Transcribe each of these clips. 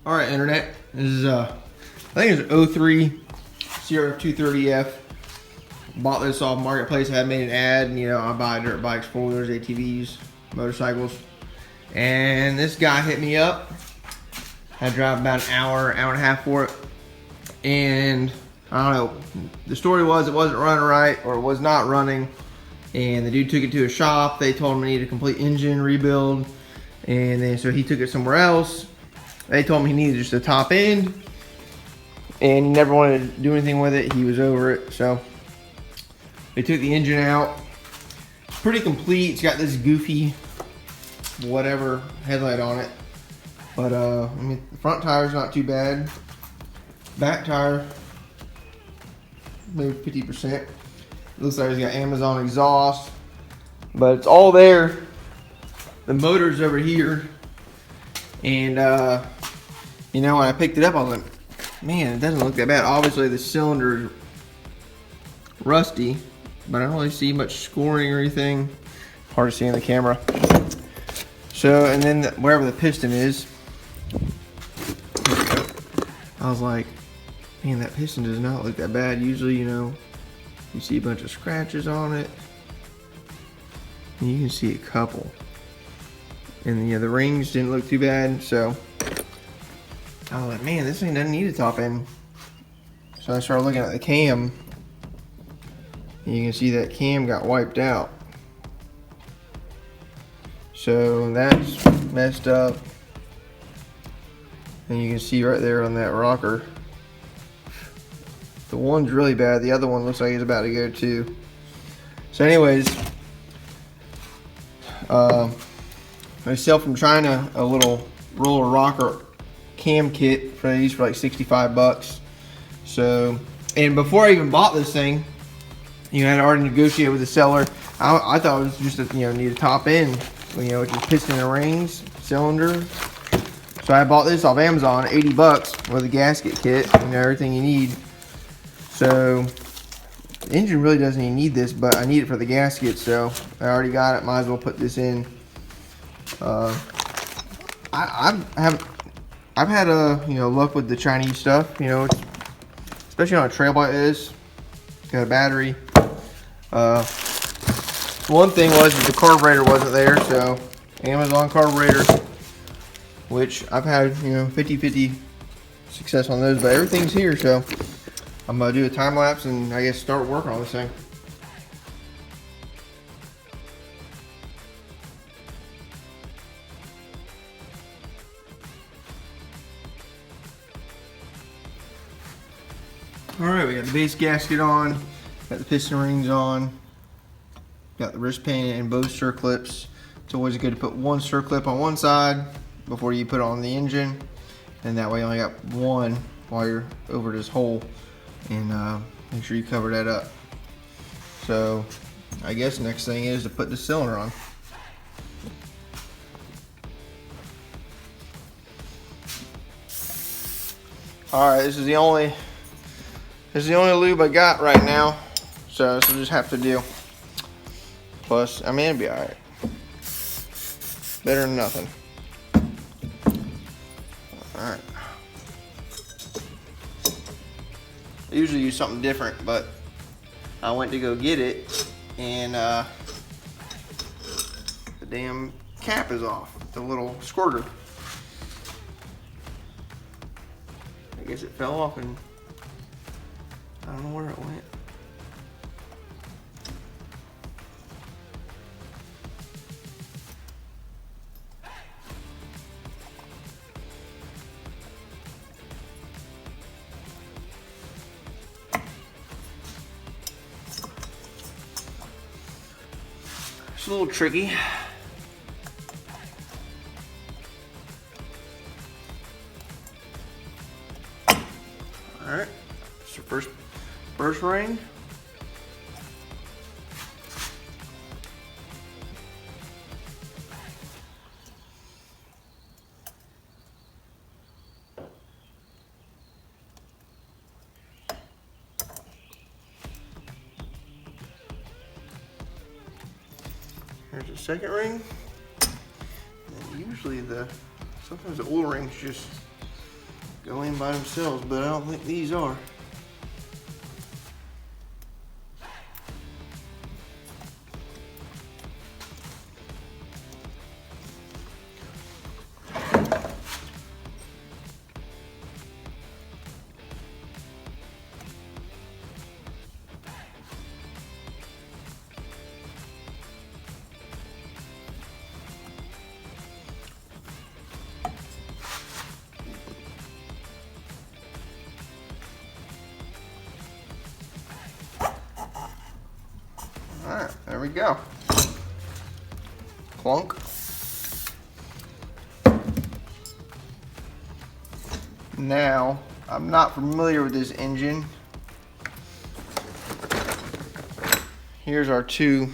All right, internet. This is I think it's 03 crf230f. Bought this off Marketplace. I had made an ad, and I buy dirt bikes, four-wheelers, ATVs, motorcycles. And this guy hit me up. I drive about an hour and a half for it. And I don't know, the story was it wasn't running right, or it was not running. And the dude took it to a shop. They told him he needed a complete engine rebuild. And then so he took it somewhere else. They told him he needed just a top end, and he never wanted to do anything with it. He was over it. So they took the engine out. It's pretty complete. It's got this goofy whatever headlight on it. But I mean, the front tire's not too bad. Back tire, maybe 50%. Looks like it's got Amazon exhaust, but it's all there. The motor's over here. And when I picked it up, I was like, man, it doesn't look that bad. Obviously the cylinder's rusty, but I don't really see much scoring or anything. Hard to see on the camera. So, and then wherever the piston is, I was like, man, that piston does not look that bad. Usually, you see a bunch of scratches on it, and you can see a couple. And the rings didn't look too bad, so I was like, man, this thing doesn't need a top end. So I started looking at the cam, and you can see that cam got wiped out. So that's messed up. And you can see right there on that rocker, the one's really bad, the other one looks like it's about to go too. So anyways, I sell from China a little roller rocker cam kit for these for like 65 bucks. So, and before I even bought this thing, I had already negotiated with the seller. I thought it was just need a top end, which is piston and rings, cylinder. So I bought this off Amazon, 80 bucks with a gasket kit, everything you need. So the engine really doesn't even need this, but I need it for the gasket, so I already got it. Might as well put this in. I've had luck with the Chinese stuff. Especially on a trail like this. Got a battery. One thing was that the carburetor wasn't there, so Amazon carburetor, which I've had 50-50 success on those, but everything's here, so I'm gonna do a time lapse and I guess start working on this thing. Alright, we got the base gasket on, got the piston rings on, got the wrist pin and both circlips. It's always good to put one circlip on one side before you put it on the engine, and that way you only got one while you're over this hole, and make sure you cover that up. So I guess next thing is to put the cylinder on. Alright, this is the only lube I got right now, so this will just have to do. Plus, I mean, it'll be alright. Better than nothing. Alright. I usually use something different, but I went to go get it, and the damn cap is off, the little squirter. I guess it fell off and I don't know where it went. It's a little tricky. Alright, it's your first ring. Here's the second ring. And usually sometimes the oil rings just go in by themselves, but I don't think these are. Alright, there we go. Clunk. Now, I'm not familiar with this engine. Here's our two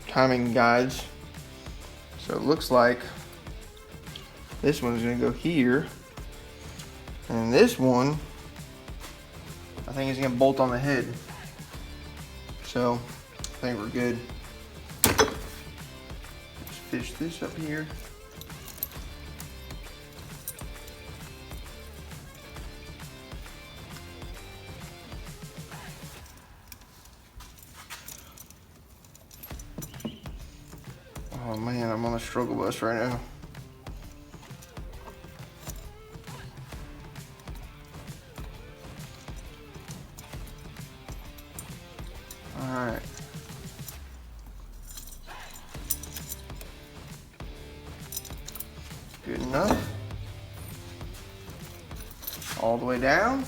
timing guides. So it looks like this one's gonna go here. And this one, I think is gonna bolt on the head. So I think we're good. Just fish this up here. Oh man, I'm on the struggle bus right now. Alright. Good enough. All the way down.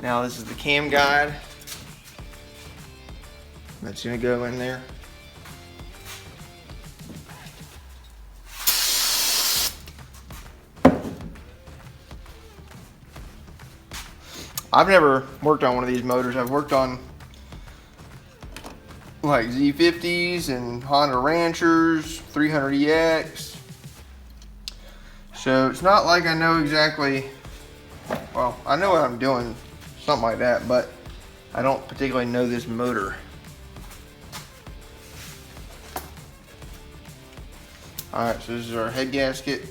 Now this is the cam guide. That's gonna go in there. I've never worked on one of these motors. I've worked on like Z50s and Honda Ranchers, 300EX. So it's not like I know exactly, well, I know what I'm doing, something like that, but I don't particularly know this motor. Alright, so this is our head gasket.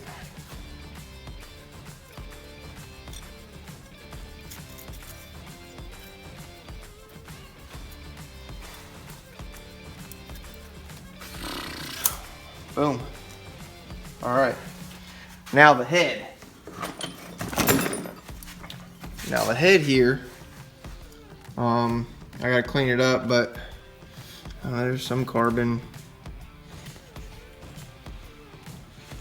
Boom. Alright. Now the head. Now the head here, I gotta clean it up, but there's some carbon.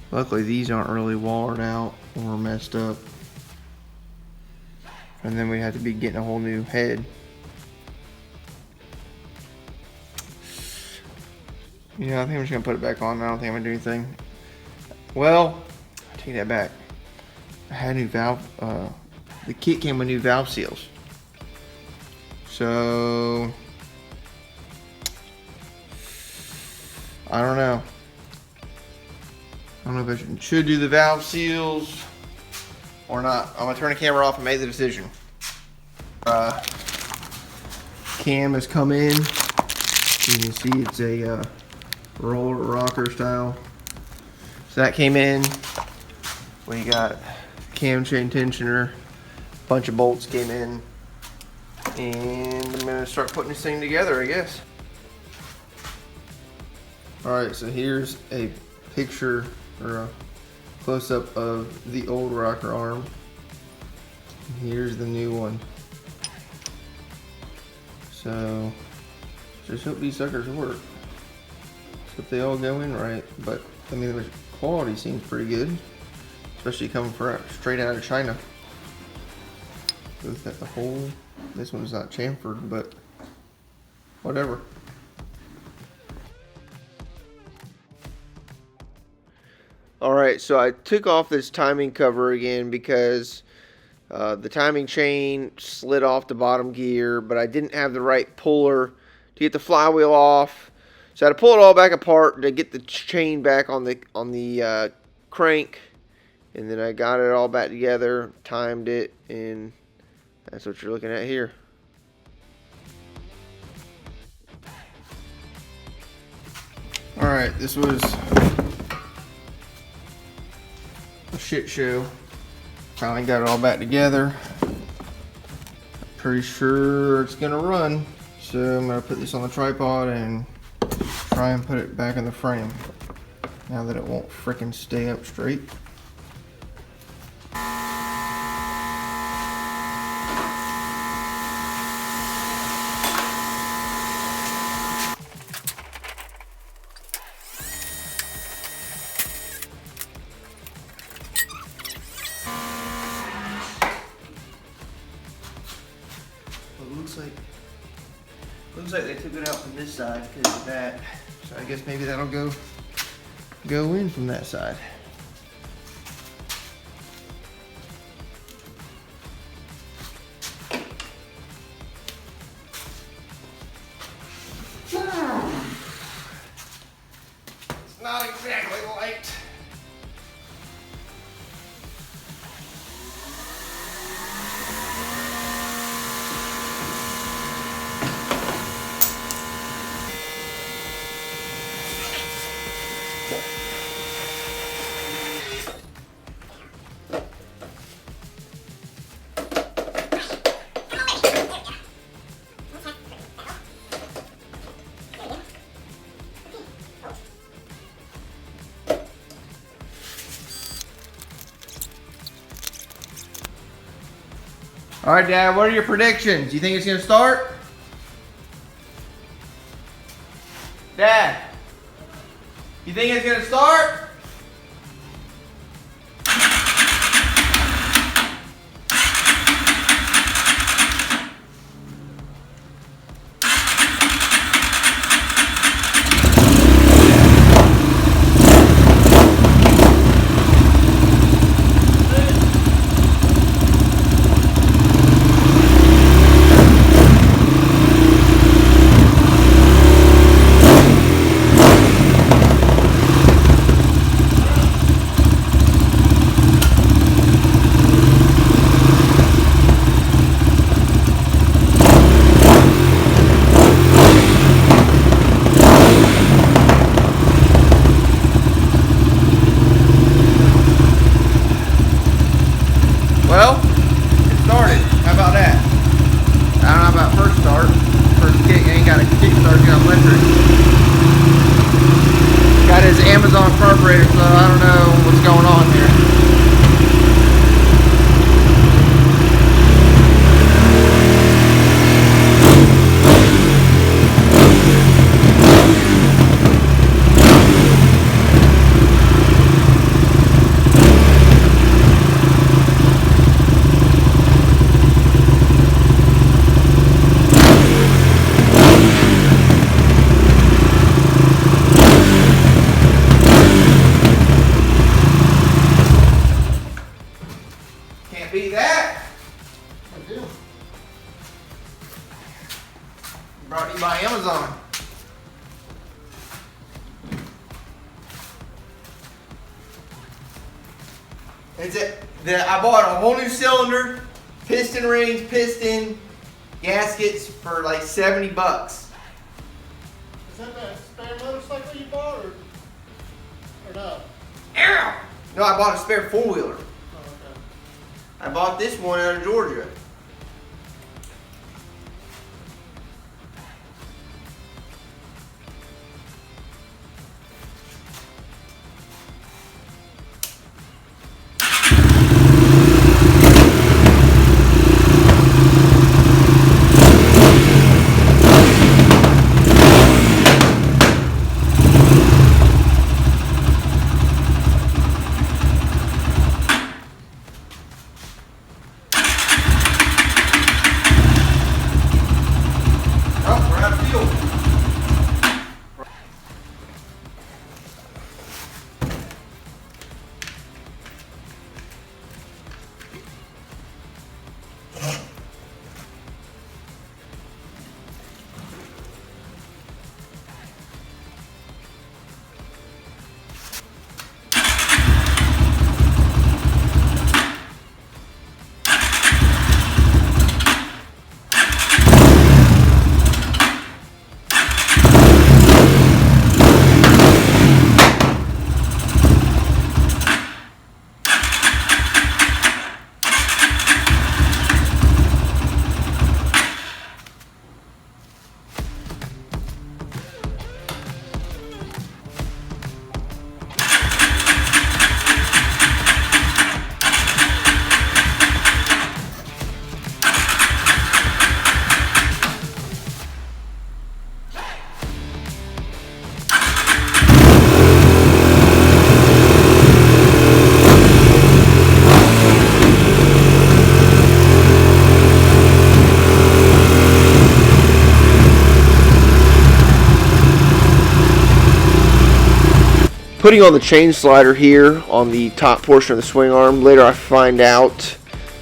Luckily these aren't really watered out or messed up. And then we have to be getting a whole new head. Yeah, I think I'm just gonna put it back on. I don't think I'm gonna do anything. Well, I take that back. I had a new valve, the kit came with new valve seals. So, I don't know. I don't know if I should do the valve seals or not. I'm gonna turn the camera off and make the decision. Cam has come in. You can see it's a roller rocker style. So that came in. We got cam chain tensioner. Bunch of bolts came in. And I'm gonna start putting this thing together, I guess. Alright, so here's a picture or a close-up of the old rocker arm. Here's the new one. So just hope these suckers work. Hope they all go in right, but I mean the quality seems pretty good, especially coming straight out of China. Both at the hole. This one's not chamfered, but whatever. Alright, so I took off this timing cover again because the timing chain slid off the bottom gear, but I didn't have the right puller to get the flywheel off. So I had to pull it all back apart to get the chain back on the crank, And then I got it all back together, timed it, and that's what you're looking at here. Alright, this was a shit show. Finally got it all back together. Pretty sure it's gonna run. So I'm gonna put this on the tripod and try and put it back in the frame. Now that it won't frickin' stay up straight. Looks like they took it out from this side because of that. So I guess maybe that'll go in from that side. It's not exactly light. All right, Dad, what are your predictions? You think it's gonna start? Dad, you think it's gonna start? Well, it started. How about that? I don't know about first start. First kick, ain't got a kick start, got electric. Got his Amazon carburetor, so I don't know what's going on here. Can't beat that. I do. Brought to you by Amazon. It's I bought a whole new cylinder, piston rings, piston, gaskets for like $70. Is that that spare motorcycle you bought or no? No, I bought a spare four-wheeler. Oh, okay. I bought this one out of Georgia. Putting on the chain slider here on the top portion of the swing arm. Later I find out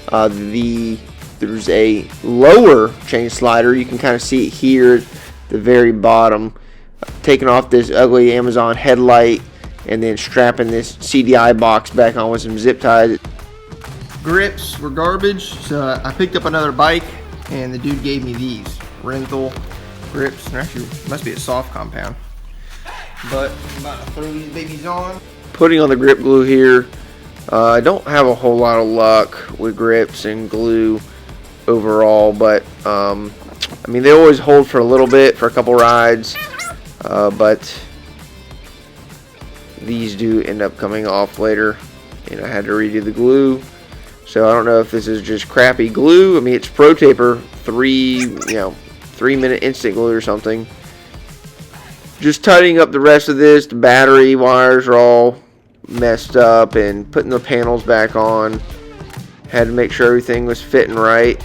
there's a lower chain slider. You can kind of see it here at the very bottom. Taking off this ugly Amazon headlight and then strapping this CDI box back on with some zip ties. Grips were garbage, so I picked up another bike and the dude gave me these rental grips. They're actually must be a soft compound. But I'm about to throw these babies on. Putting on the grip glue here. I don't have a whole lot of luck with grips and glue overall, but I mean, they always hold for a little bit for a couple rides, but these do end up coming off later, and I had to redo the glue. So I don't know if this is just crappy glue. I mean, it's Pro Taper 3-minute instant glue or something. Just tidying up the rest of this. The battery wires are all messed up, and putting the panels back on. Had to make sure everything was fitting right.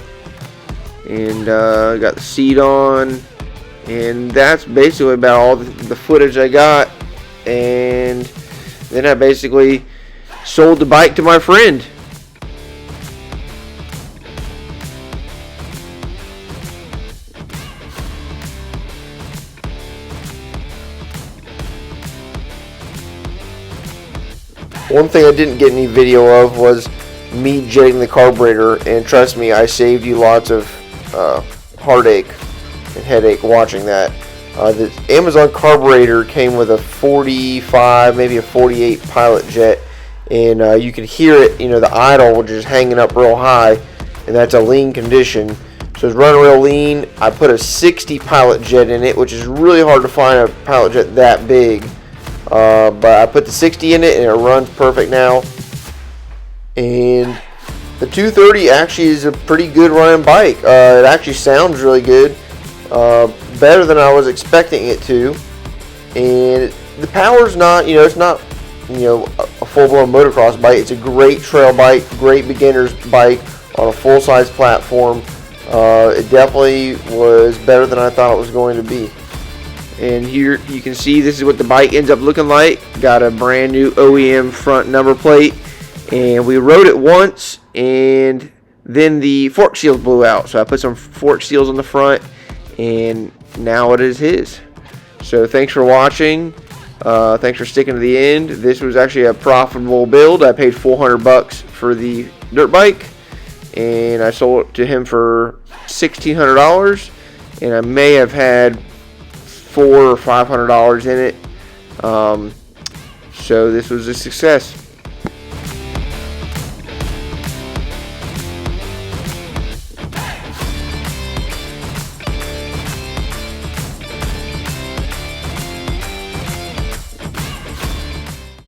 And got the seat on. And that's basically about all the footage I got. And then I basically sold the bike to my friend. One thing I didn't get any video of was me jetting the carburetor, and trust me, I saved you lots of heartache and headache watching that. The Amazon carburetor came with a 45, maybe a 48 pilot jet, and you can hear it, the idle just hanging up real high, and that's a lean condition. So it's running real lean. I put a 60 pilot jet in it, which is really hard to find a pilot jet that big. But I put the 60 in it and it runs perfect now. And the 230 actually is a pretty good running bike. It actually sounds really good, better than I was expecting it to. And the power's not, it's not, a full-blown motocross bike. It's a great trail bike, great beginner's bike on a full-size platform. It definitely was better than I thought it was going to be. And here you can see this is what the bike ends up looking like. Got a brand new OEM front number plate, and we rode it once and then the fork seals blew out, so I put some fork seals on the front, and now it is his. So thanks for watching. Thanks for sticking to the end. This was actually a profitable build. I paid $400 for the dirt bike, and I sold it to him for $1,600, and I may have had $400 or $500 in it. So this was a success.